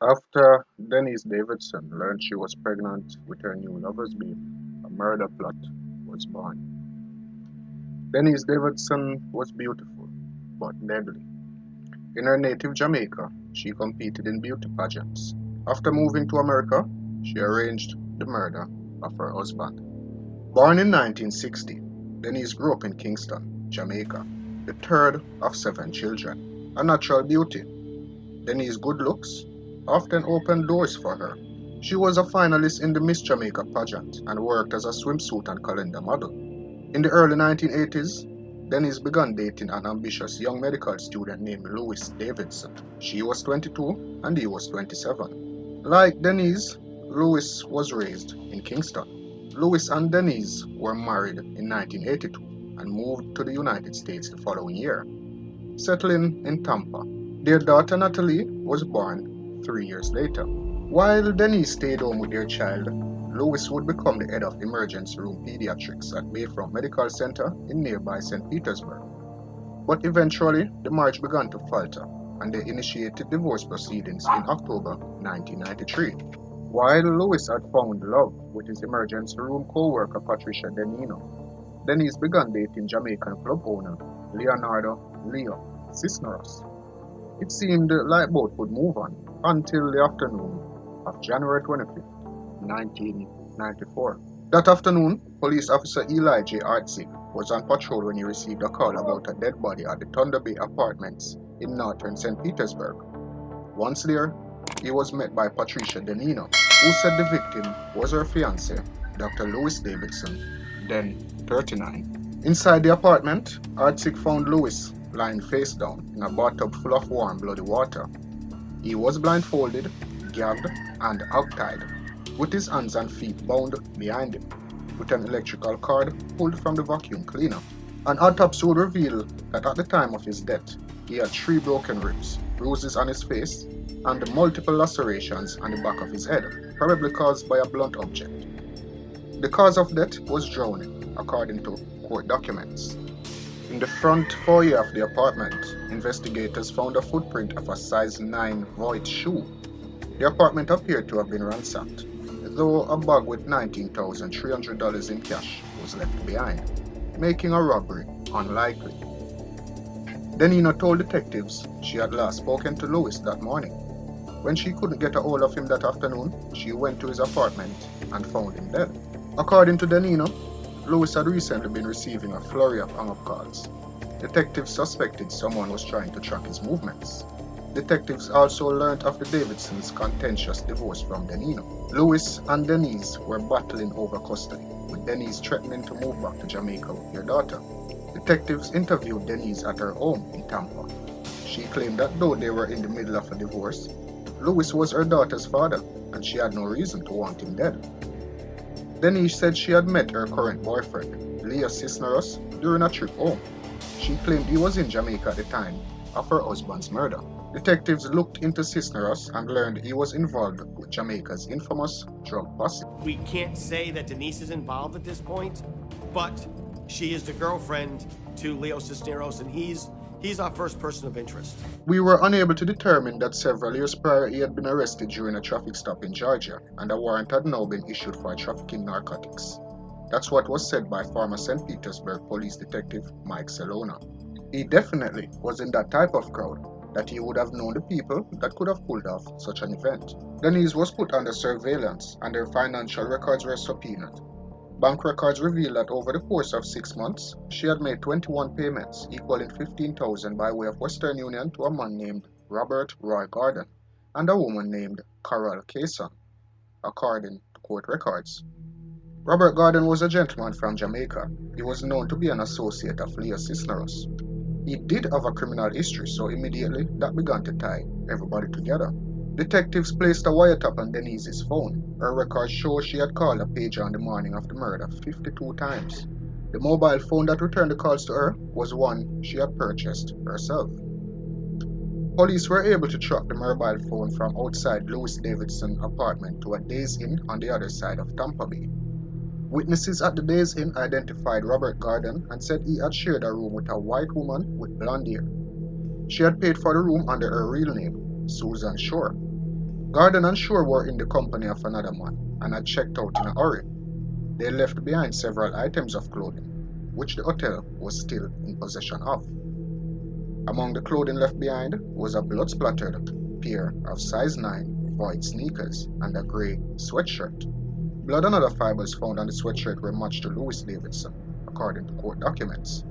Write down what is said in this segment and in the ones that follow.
After Denise Davidson learned she was pregnant with her new lover's babe, a murder plot was born. Denise Davidson was beautiful, but deadly. In her native Jamaica, she competed in beauty pageants. After moving to America, she arranged the murder of her husband. Born in 1960, Denise grew up in Kingston, Jamaica, the third of seven children. A natural beauty, Denise's good looks often opened doors for her. She was a finalist in the Miss Jamaica pageant and worked as a swimsuit and calendar model. In the early 1980s, Denise began dating an ambitious young medical student named Louis Davidson. She was 22 and he was 27. Like Denise, Louis was raised in Kingston. Louis and Denise were married in 1982 and moved to the United States the following year, settling in Tampa. Their daughter Natalie was born 3 years later. While Denise stayed home with their child, Louis would become the head of emergency room pediatrics at Bayfront Medical Center in nearby St. Petersburg. But eventually, the marriage began to falter, and they initiated divorce proceedings in October 1993. While Louis had found love with his emergency room co-worker Patricia Denino, Denise began dating Jamaican club owner Leonardo Leo Cisneros. It seemed like both would move on until the afternoon of January 25th, 1994. That afternoon, police officer Eli J. Artsig was on patrol when he received a call about a dead body at the Thunder Bay Apartments in northern St. Petersburg. Once there, he was met by Patricia Denino, who said the victim was her fiancé, Dr. Louis Davidson, then 39. Inside the apartment, Artsig found Louis lying face down in a bathtub full of warm, bloody water. He was blindfolded, gagged, and hogtied, with his hands and feet bound behind him, with an electrical cord pulled from the vacuum cleaner. An autopsy would reveal that at the time of his death, he had 3 broken ribs, bruises on his face, and multiple lacerations on the back of his head, probably caused by a blunt object. The cause of death was drowning, according to court documents. In the front foyer of the apartment, investigators found a footprint of a size 9 void shoe. The apartment appeared to have been ransacked, though a bag with $19,300 in cash was left behind, making a robbery unlikely. Denino told detectives she had last spoken to Louis that morning. When she couldn't get a hold of him that afternoon, she went to his apartment and found him dead. According to Denino, Louis had recently been receiving a flurry of hang-up calls. Detectives suspected someone was trying to track his movements. Detectives also learned of the Davidsons' contentious divorce from Denino. Louis and Denise were battling over custody, with Denise threatening to move back to Jamaica with their daughter. Detectives interviewed Denise at her home in Tampa. She claimed that though they were in the middle of a divorce, Louis was her daughter's father, and she had no reason to want him dead. Denise said she had met her current boyfriend, Leo Cisneros, during a trip home. She claimed he was in Jamaica at the time of her husband's murder. Detectives looked into Cisneros and learned he was involved with Jamaica's infamous drug posse. We can't say that Denise is involved at this point, but she is the girlfriend to Leo Cisneros, and he's our first person of interest. We were unable to determine that several years prior he had been arrested during a traffic stop in Georgia, and a warrant had now been issued for trafficking narcotics. That's what was said by former St. Petersburg police detective Mike Celona. He definitely was in that type of crowd, that he would have known the people that could have pulled off such an event. Denise was put under surveillance and her financial records were subpoenaed. Bank records reveal that over the course of 6 months, she had made 21 payments equaling $15,000 by way of Western Union to a man named Robert Roy Gordon and a woman named Carol Kayson, according to court records. Robert Gordon was a gentleman from Jamaica. He was known to be an associate of Leo Cisneros. He did have a criminal history, so immediately that began to tie everybody together. Detectives placed a wiretap on Denise's phone. Her records show she had called a pager on the morning of the murder 52 times. The mobile phone that returned the calls to her was one she had purchased herself. Police were able to track the mobile phone from outside Louis Davidson's apartment to a Days Inn on the other side of Tampa Bay. Witnesses at the Days Inn identified Robert Gordon and said he had shared a room with a white woman with blonde hair. She had paid for the room under her real name, Susan Shore. Gordon and Shore were in the company of another man and had checked out in a hurry. They left behind several items of clothing, which the hotel was still in possession of. Among the clothing left behind was a blood-splattered pair of size 9 void sneakers and a grey sweatshirt. Blood and other fibers found on the sweatshirt were matched to Louis Davidson, according to court documents.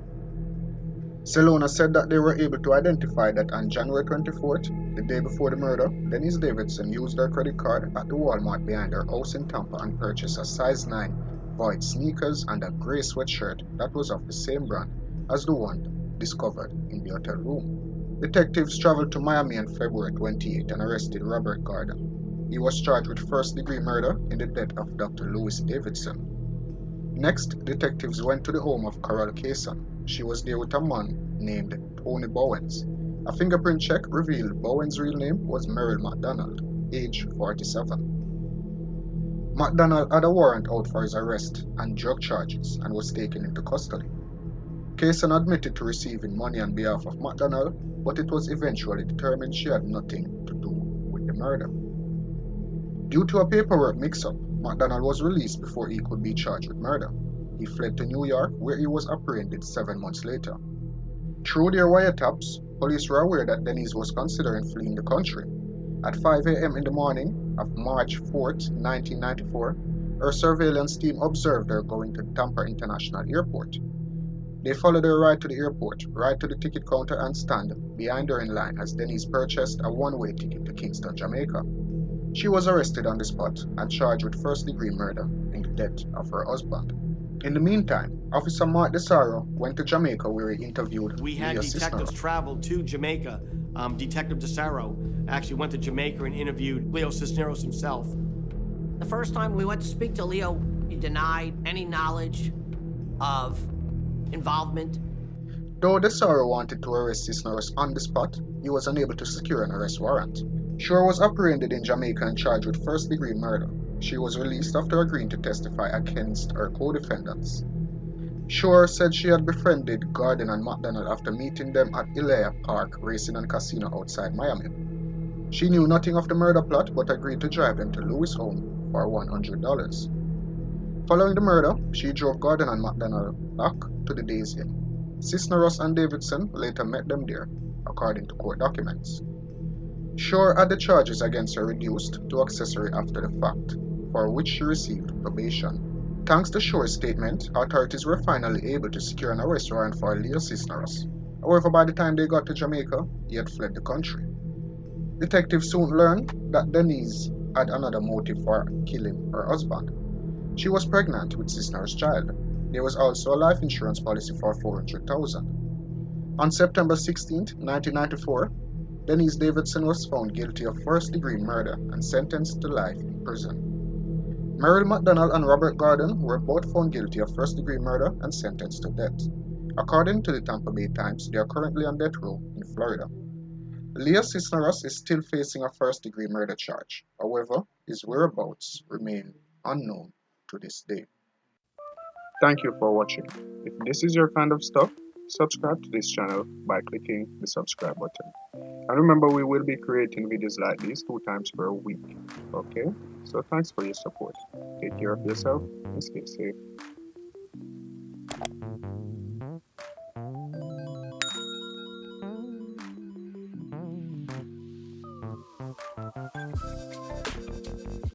Selona said that they were able to identify that on January 24th, the day before the murder, Denise Davidson used her credit card at the Walmart behind her house in Tampa and purchased a size 9 void sneakers and a grey sweatshirt that was of the same brand as the one discovered in the hotel room. Detectives traveled to Miami on February 28 and arrested Robert Gordon. He was charged with first-degree murder in the death of Dr. Louis Davidson. Next, detectives went to the home of Carol Kayson. She was there with a man named Tony Bowens. A fingerprint check revealed Bowens' real name was Merrill McDonald, age 47. McDonald had a warrant out for his arrest and drug charges and was taken into custody. Kayson admitted to receiving money on behalf of McDonald, but it was eventually determined she had nothing to do with the murder. Due to a paperwork mix-up, McDonald was released before he could be charged with murder. He fled to New York, where he was apprehended 7 months later. Through their wiretaps, police were aware that Denise was considering fleeing the country. At 5 a.m. in the morning of March 4, 1994, her surveillance team observed her going to Tampa International Airport. They followed her right to the airport, right to the ticket counter and stand behind her in line as Denise purchased a one-way ticket to Kingston, Jamaica. She was arrested on the spot and charged with first-degree murder in the death of her husband. In the meantime, Officer Mark DeSaro went to Jamaica where he interviewed We had Leo detectives Cisneros. travel to Jamaica. Detective DeSaro actually went to Jamaica and interviewed Leo Cisneros himself. The first time we went to speak to Leo, he denied any knowledge of involvement. Though DeSaro wanted to arrest Cisneros on the spot, he was unable to secure an arrest warrant. Shore was apprehended in Jamaica and charged with first-degree murder. She was released after agreeing to testify against her co-defendants. Shore said she had befriended Gordon and McDonald after meeting them at Ilea Park Racing and Casino outside Miami. She knew nothing of the murder plot but agreed to drive them to Louis' home for $100. Following the murder, she drove Gordon and McDonald back to the Days Inn. Cisneros and Davidson later met them there, according to court documents. Shore had the charges against her reduced to accessory after the fact, for which she received probation. Thanks to Shore's statement, authorities were finally able to secure an arrest warrant for Leo Cisneros. However, by the time they got to Jamaica, he had fled the country. Detectives soon learned that Denise had another motive for killing her husband. She was pregnant with Cisneros' child. There was also a life insurance policy for $400,000. On September 16, 1994, Denise Davidson was found guilty of first-degree murder and sentenced to life in prison. Merrill McDonald and Robert Gordon were both found guilty of first-degree murder and sentenced to death. According to the Tampa Bay Times, they are currently on death row in Florida. Leo Cisneros is still facing a first-degree murder charge. However, his whereabouts remain unknown to this day. Thank you for watching. If this is your kind of stuff, subscribe to this channel by clicking the subscribe button. And remember, we will be creating videos like these 2 times per week. Okay? So thanks for your support. Take care of yourself and stay safe.